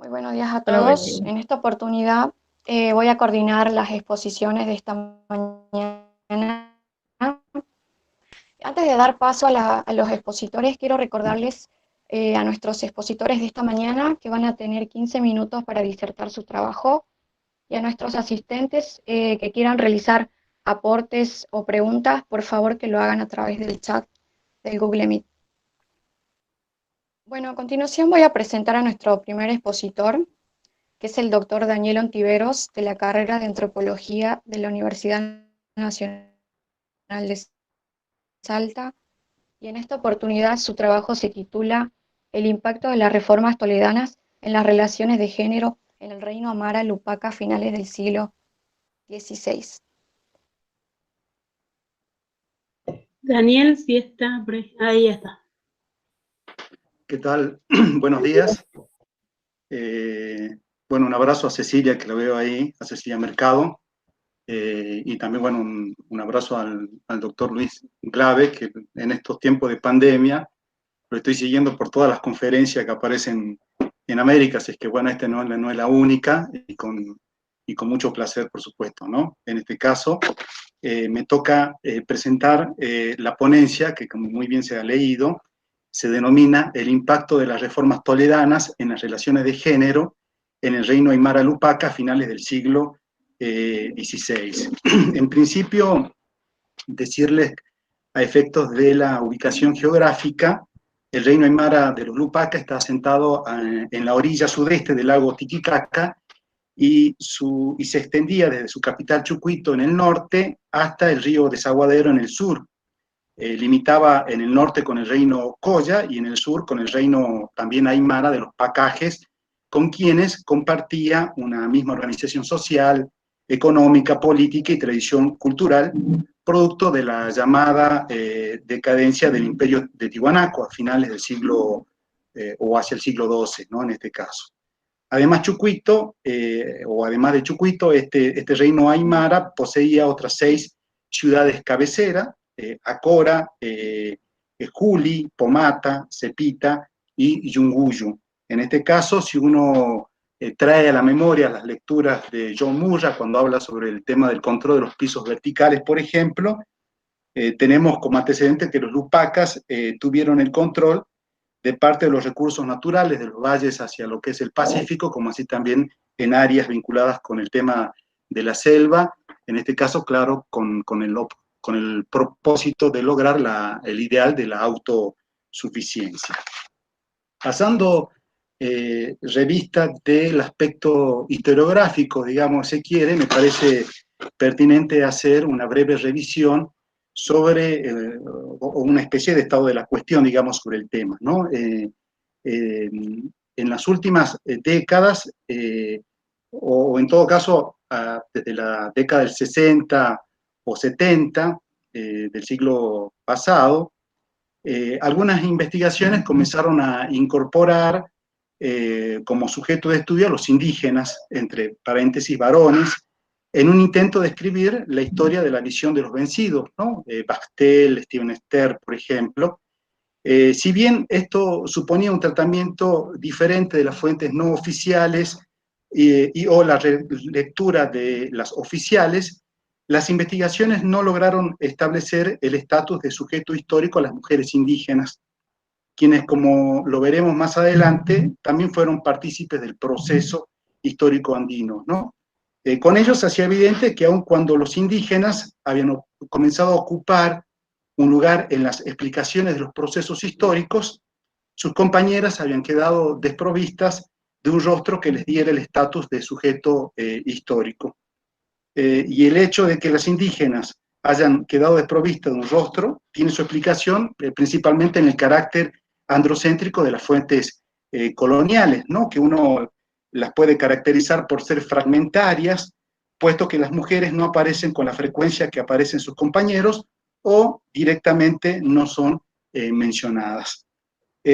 Muy buenos días a Hola, buen todos. día. En esta oportunidad voy a coordinar las exposiciones de esta mañana. Antes de dar paso a los expositores, quiero recordarles a nuestros expositores de esta mañana que van a tener 15 minutos para disertar su trabajo y a nuestros asistentes que quieran realizar aportes o preguntas, por favor que lo hagan a través del chat del Google Meet. Bueno, a continuación voy a presentar a nuestro primer expositor, que es el doctor Daniel Ontiveros, de la carrera de Antropología de la Universidad Nacional de Salta, y en esta oportunidad su trabajo se titula El impacto de las reformas toledanas en las relaciones de género en el reino Amara Lupaca a finales del siglo XVI. Daniel, sí está, ahí está. ¿Qué tal? Buenos días. Bueno, un abrazo a Cecilia, que la veo ahí, a Cecilia Mercado, y también, bueno, un abrazo al doctor Luis Glave, que en estos tiempos de pandemia lo estoy siguiendo por todas las conferencias que aparecen en América, así es que, bueno, no es la única, y con mucho placer, por supuesto, ¿no? En este caso, me toca presentar la ponencia, que como muy bien se ha leído, se denomina El impacto de las reformas toledanas en las relaciones de género en el reino Aymara Lupaca a finales del siglo XVI. En principio, decirles a efectos de la ubicación geográfica, el reino Aymara de los Lupaca está asentado en la orilla sudeste del lago Titicaca y se extendía desde su capital Chucuito en el norte hasta el río Desaguadero en el sur. Limitaba en el norte con el reino Coya y en el sur con el reino también Aymara de los Pacajes, con quienes compartía una misma organización social, económica, política y tradición cultural, producto de la llamada decadencia del imperio de Tiwanaku a finales del siglo o hacia el siglo XII, ¿no? En este caso. Además, Chucuito, o además de Chucuito, este reino Aymara poseía otras 6 ciudades cabeceras, Acora, Juli, Pomata, Cepita y Yunguyu. En este caso, si uno trae a la memoria las lecturas de John Murray cuando habla sobre el tema del control de los pisos verticales, por ejemplo, tenemos como antecedente que los Lupacas tuvieron el control de parte de los recursos naturales de los valles hacia lo que es el Pacífico, como así también en áreas vinculadas con el tema de la selva, en este caso, claro, con el propósito de lograr el ideal de la autosuficiencia. Pasando revista del aspecto historiográfico, digamos, se quiere, me parece pertinente hacer una breve revisión sobre, o una especie de estado de la cuestión, digamos, sobre el tema, ¿no? En las últimas décadas, o en todo caso, desde la década del 60 o 70 del siglo pasado, algunas investigaciones comenzaron a incorporar como sujeto de estudio a los indígenas, entre paréntesis varones, en un intento de escribir la historia de la visión de los vencidos, ¿no? Bastel, Steven Ster, por ejemplo. Si bien esto suponía un tratamiento diferente de las fuentes no oficiales o la lectura de las oficiales, las investigaciones no lograron establecer el estatus de sujeto histórico a las mujeres indígenas, quienes, como lo veremos más adelante, también fueron partícipes del proceso histórico andino, ¿no? Con ello se hacía evidente que aun cuando los indígenas habían comenzado a ocupar un lugar en las explicaciones de los procesos históricos, sus compañeras habían quedado desprovistas de un rostro que les diera el estatus de sujeto histórico. Y el hecho de que las indígenas hayan quedado desprovistas de un rostro tiene su explicación principalmente en el carácter androcéntrico de las fuentes coloniales, ¿no? Que uno las puede caracterizar por ser fragmentarias, puesto que las mujeres no aparecen con la frecuencia que aparecen sus compañeros o directamente no son mencionadas.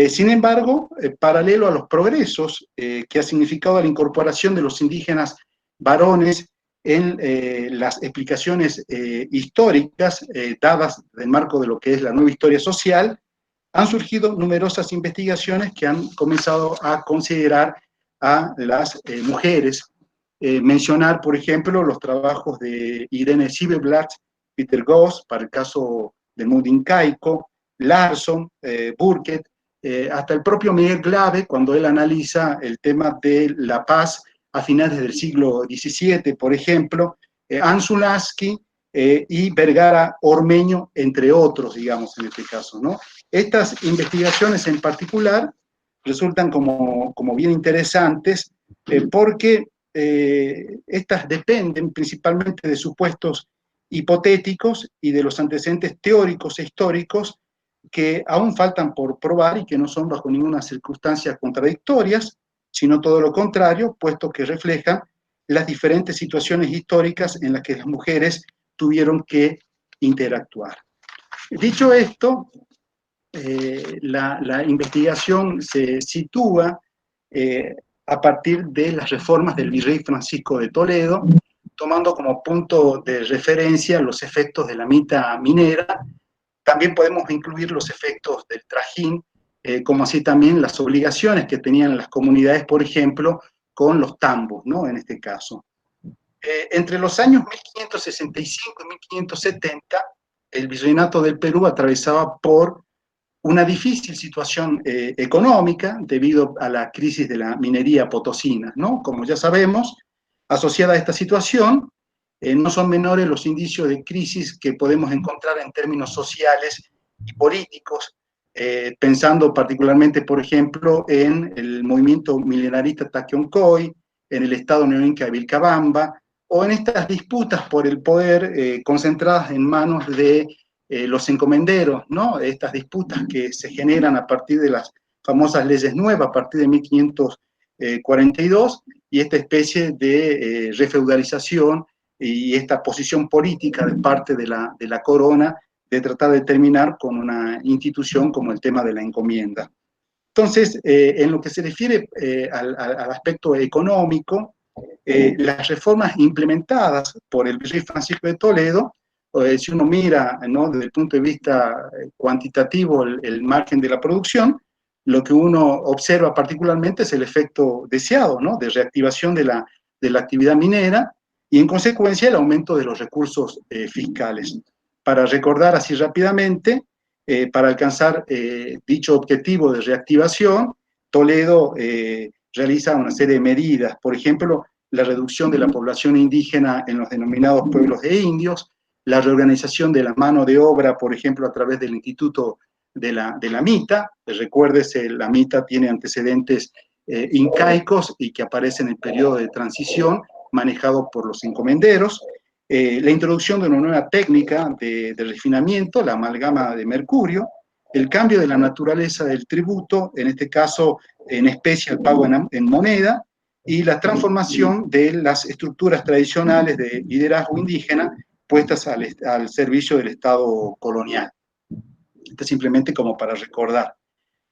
Sin embargo, paralelo a los progresos que ha significado la incorporación de los indígenas varones en las explicaciones históricas dadas del marco de lo que es la nueva historia social, han surgido numerosas investigaciones que han comenzado a considerar a las mujeres. Mencionar, por ejemplo, los trabajos de Irene Ziegelblatt, Peter Goss, para el caso del mundo incaico, Larson, Burkett, hasta el propio Miguel Glave, cuando él analiza el tema de la paz a finales del siglo XVII, por ejemplo, Anzulansky y Vergara Ormeño, entre otros, digamos, en este caso, ¿no? Estas investigaciones en particular resultan como bien interesantes porque estas dependen principalmente de supuestos hipotéticos y de los antecedentes teóricos e históricos que aún faltan por probar y que no son bajo ninguna circunstancia contradictorias, sino todo lo contrario, puesto que reflejan las diferentes situaciones históricas en las que las mujeres tuvieron que interactuar. Dicho esto, la investigación se sitúa a partir de las reformas del virrey Francisco de Toledo, tomando como punto de referencia los efectos de la mita minera. También podemos incluir los efectos del trajín, como así también las obligaciones que tenían las comunidades, por ejemplo, con los tambos, ¿no? En este caso. Entre los años 1565 y 1570, el virreinato del Perú atravesaba por una difícil situación económica debido a la crisis de la minería potosina, ¿no? Como ya sabemos, asociada a esta situación, no son menores los indicios de crisis que podemos encontrar en términos sociales y políticos, pensando particularmente, por ejemplo, en el movimiento milenarista Taquioncoy, en el Estado neoinca de Vilcabamba, o en estas disputas por el poder concentradas en manos de los encomenderos, ¿no? Estas disputas que se generan a partir de las famosas leyes nuevas, a partir de 1542, y esta especie de refeudalización y esta posición política de parte de la corona de tratar de terminar con una institución como el tema de la encomienda. Entonces, en lo que se refiere al aspecto económico, las reformas implementadas por el virrey Francisco de Toledo, si uno mira, ¿no?, desde el punto de vista cuantitativo el margen de la producción, lo que uno observa particularmente es el efecto deseado, ¿no?, de reactivación de la actividad minera y en consecuencia el aumento de los recursos fiscales. Para recordar así rápidamente, para alcanzar dicho objetivo de reactivación, Toledo realiza una serie de medidas, por ejemplo, la reducción de la población indígena en los denominados pueblos de indios, la reorganización de la mano de obra, por ejemplo, a través del Instituto de la Mita. Recuérdese, la Mita tiene antecedentes incaicos y que aparece en el periodo de transición manejado por los encomenderos. La introducción de una nueva técnica de refinamiento, la amalgama de mercurio, el cambio de la naturaleza del tributo, en este caso en especie al pago en moneda, y la transformación de las estructuras tradicionales de liderazgo indígena puestas al servicio del Estado colonial. Esto simplemente como para recordar.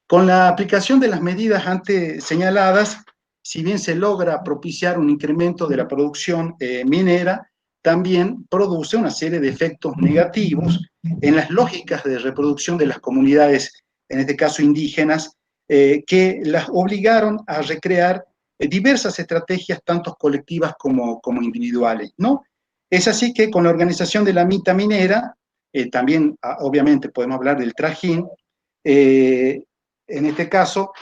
Con la aplicación de las medidas antes señaladas, si bien se logra propiciar un incremento de la producción minera, también produce una serie de efectos negativos en las lógicas de reproducción de las comunidades, en este caso indígenas, que las obligaron a recrear diversas estrategias, tanto colectivas como individuales, ¿no? Es así que con la organización de la mita minera, también obviamente podemos hablar del trajín, en este caso,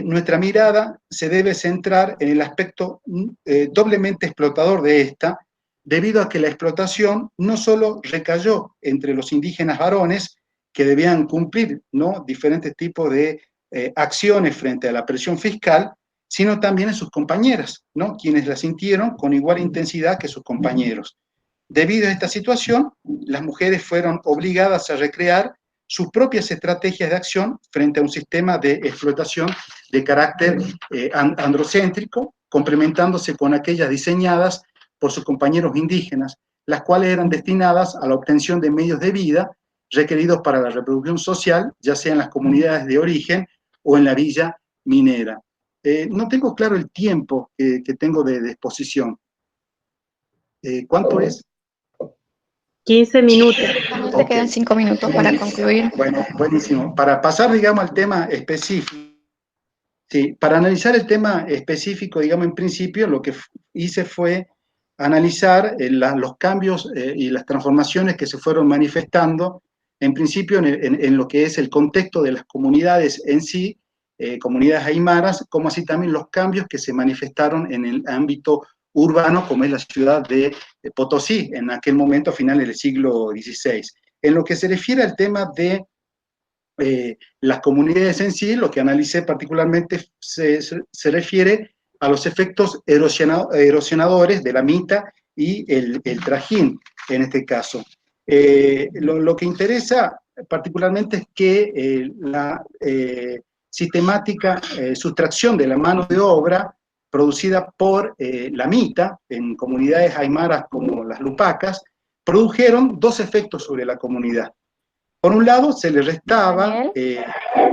nuestra mirada se debe centrar en el aspecto doblemente explotador de esta, debido a que la explotación no solo recayó entre los indígenas varones, que debían cumplir, ¿no?, diferentes tipos de acciones frente a la presión fiscal, sino también en sus compañeras, ¿no?, quienes la sintieron con igual intensidad que sus compañeros. Debido a esta situación, las mujeres fueron obligadas a recrear sus propias estrategias de acción frente a un sistema de explotación de carácter androcéntrico, complementándose con aquellas diseñadas por sus compañeros indígenas, las cuales eran destinadas a la obtención de medios de vida requeridos para la reproducción social, ya sea en las comunidades de origen o en la villa minera. No tengo claro el tiempo que tengo de exposición. ¿Cuánto es? 15 minutos. Te quedan 5 minutos para concluir. Bueno, buenísimo. Para pasar, digamos, al tema específico, Sí, para analizar el tema específico, digamos, en principio, lo que hice fue analizar los cambios y las transformaciones que se fueron manifestando, en principio, en lo que es el contexto de las comunidades en sí, comunidades aymaras, como así también los cambios que se manifestaron en el ámbito urbano, como es la ciudad de Potosí, en aquel momento, a finales del siglo XVI. En lo que se refiere al tema de las comunidades en sí, lo que analicé particularmente se refiere a los efectos erosionadores de la mita y el trajín, en este caso. Lo que interesa particularmente es que la sistemática sustracción de la mano de obra producida por la mita en comunidades aymaras como las lupacas, produjeron dos efectos sobre la comunidad. Por un lado, se le restaba, Daniel,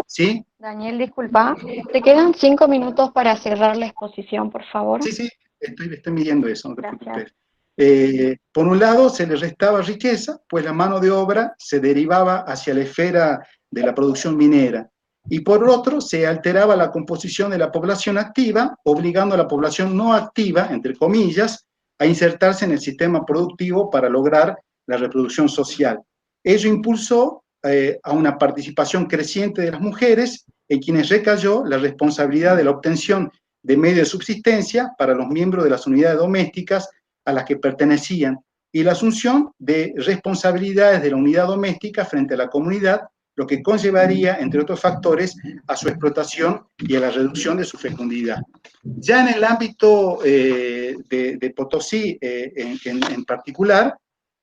¿sí? Daniel, disculpa, te quedan 5 minutos para cerrar la exposición, por favor. Sí, estoy midiendo eso, no te Gracias. preocupes. Por un lado, se le restaba riqueza, pues la mano de obra se derivaba hacia la esfera de la producción minera. Y por otro, se alteraba la composición de la población activa, obligando a la población no activa, entre comillas, a insertarse en el sistema productivo para lograr la reproducción social. Ello impulsó a una participación creciente de las mujeres, en quienes recayó la responsabilidad de la obtención de medios de subsistencia para los miembros de las unidades domésticas a las que pertenecían, y la asunción de responsabilidades de la unidad doméstica frente a la comunidad, lo que conllevaría, entre otros factores, a su explotación y a la reducción de su fecundidad. Ya en el ámbito de Potosí en particular,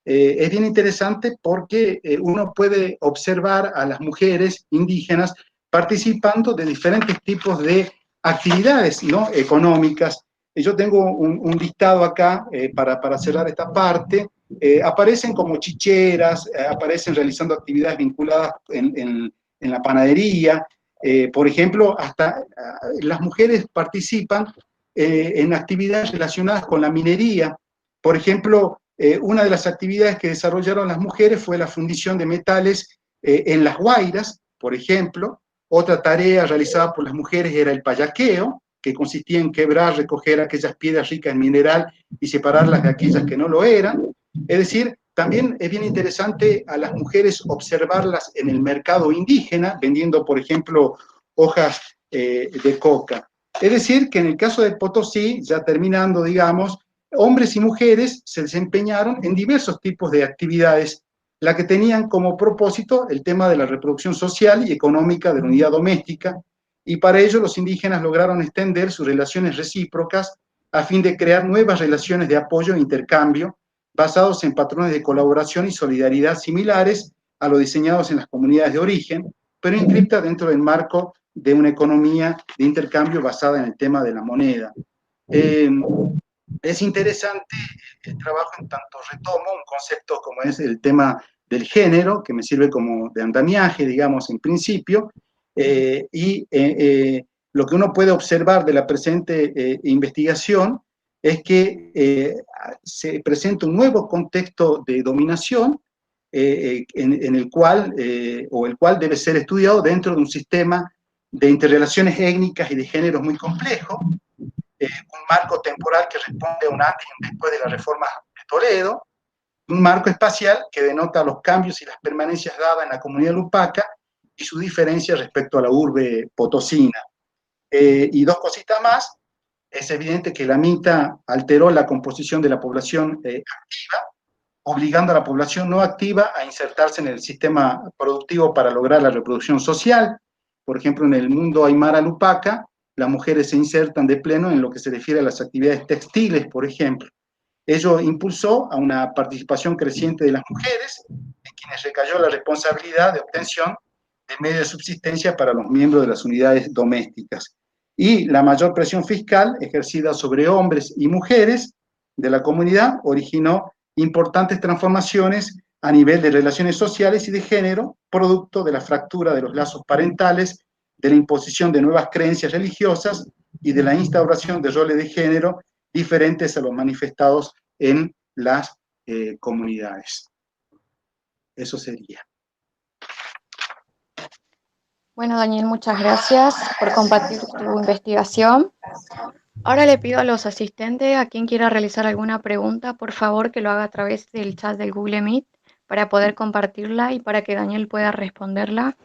es bien interesante porque uno puede observar a las mujeres indígenas participando de diferentes tipos de actividades, ¿no?, económicas. Yo tengo un listado acá para cerrar esta parte. Aparecen como chicheras, aparecen realizando actividades vinculadas en la panadería. Por ejemplo, hasta las mujeres participan en actividades relacionadas con la minería. Por ejemplo, una de las actividades que desarrollaron las mujeres fue la fundición de metales en las guairas, por ejemplo. Otra tarea realizada por las mujeres era el payaqueo, que consistía en quebrar, recoger aquellas piedras ricas en mineral y separarlas de aquellas que no lo eran. Es decir, también es bien interesante a las mujeres observarlas en el mercado indígena, vendiendo, por ejemplo, hojas de coca. Es decir, que en el caso de Potosí, ya terminando, digamos, hombres y mujeres se desempeñaron en diversos tipos de actividades, la que tenían como propósito el tema de la reproducción social y económica de la unidad doméstica, y para ello los indígenas lograron extender sus relaciones recíprocas a fin de crear nuevas relaciones de apoyo e intercambio basados en patrones de colaboración y solidaridad similares a los diseñados en las comunidades de origen, pero inscritas dentro del marco de una economía de intercambio basada en el tema de la moneda. Es interesante el trabajo en tanto retomo un concepto como es el tema del género, que me sirve como de andamiaje, digamos, en principio, lo que uno puede observar de la presente investigación es que se presenta un nuevo contexto de dominación en el cual, o el cual debe ser estudiado dentro de un sistema de interrelaciones étnicas y de géneros muy complejo, un marco temporal que responde a un antes y un después de la reforma de Toledo, un marco espacial que denota los cambios y las permanencias dadas en la comunidad lupaca y su diferencia respecto a la urbe potosina. Y dos cositas más, es evidente que la mita alteró la composición de la población activa, obligando a la población no activa a insertarse en el sistema productivo para lograr la reproducción social. Por ejemplo, en el mundo aymara lupaca, las mujeres se insertan de pleno en lo que se refiere a las actividades textiles, por ejemplo. Ello impulsó a una participación creciente de las mujeres, en quienes recayó la responsabilidad de obtención de medios de subsistencia para los miembros de las unidades domésticas. Y la mayor presión fiscal ejercida sobre hombres y mujeres de la comunidad originó importantes transformaciones a nivel de relaciones sociales y de género, producto de la fractura de los lazos parentales, de la imposición de nuevas creencias religiosas y de la instauración de roles de género diferentes a los manifestados en las comunidades. Eso sería. Bueno, Daniel, muchas gracias por compartir tu investigación. Ahora le pido a los asistentes, a quien quiera realizar alguna pregunta, por favor que lo haga a través del chat del Google Meet para poder compartirla y para que Daniel pueda responderla.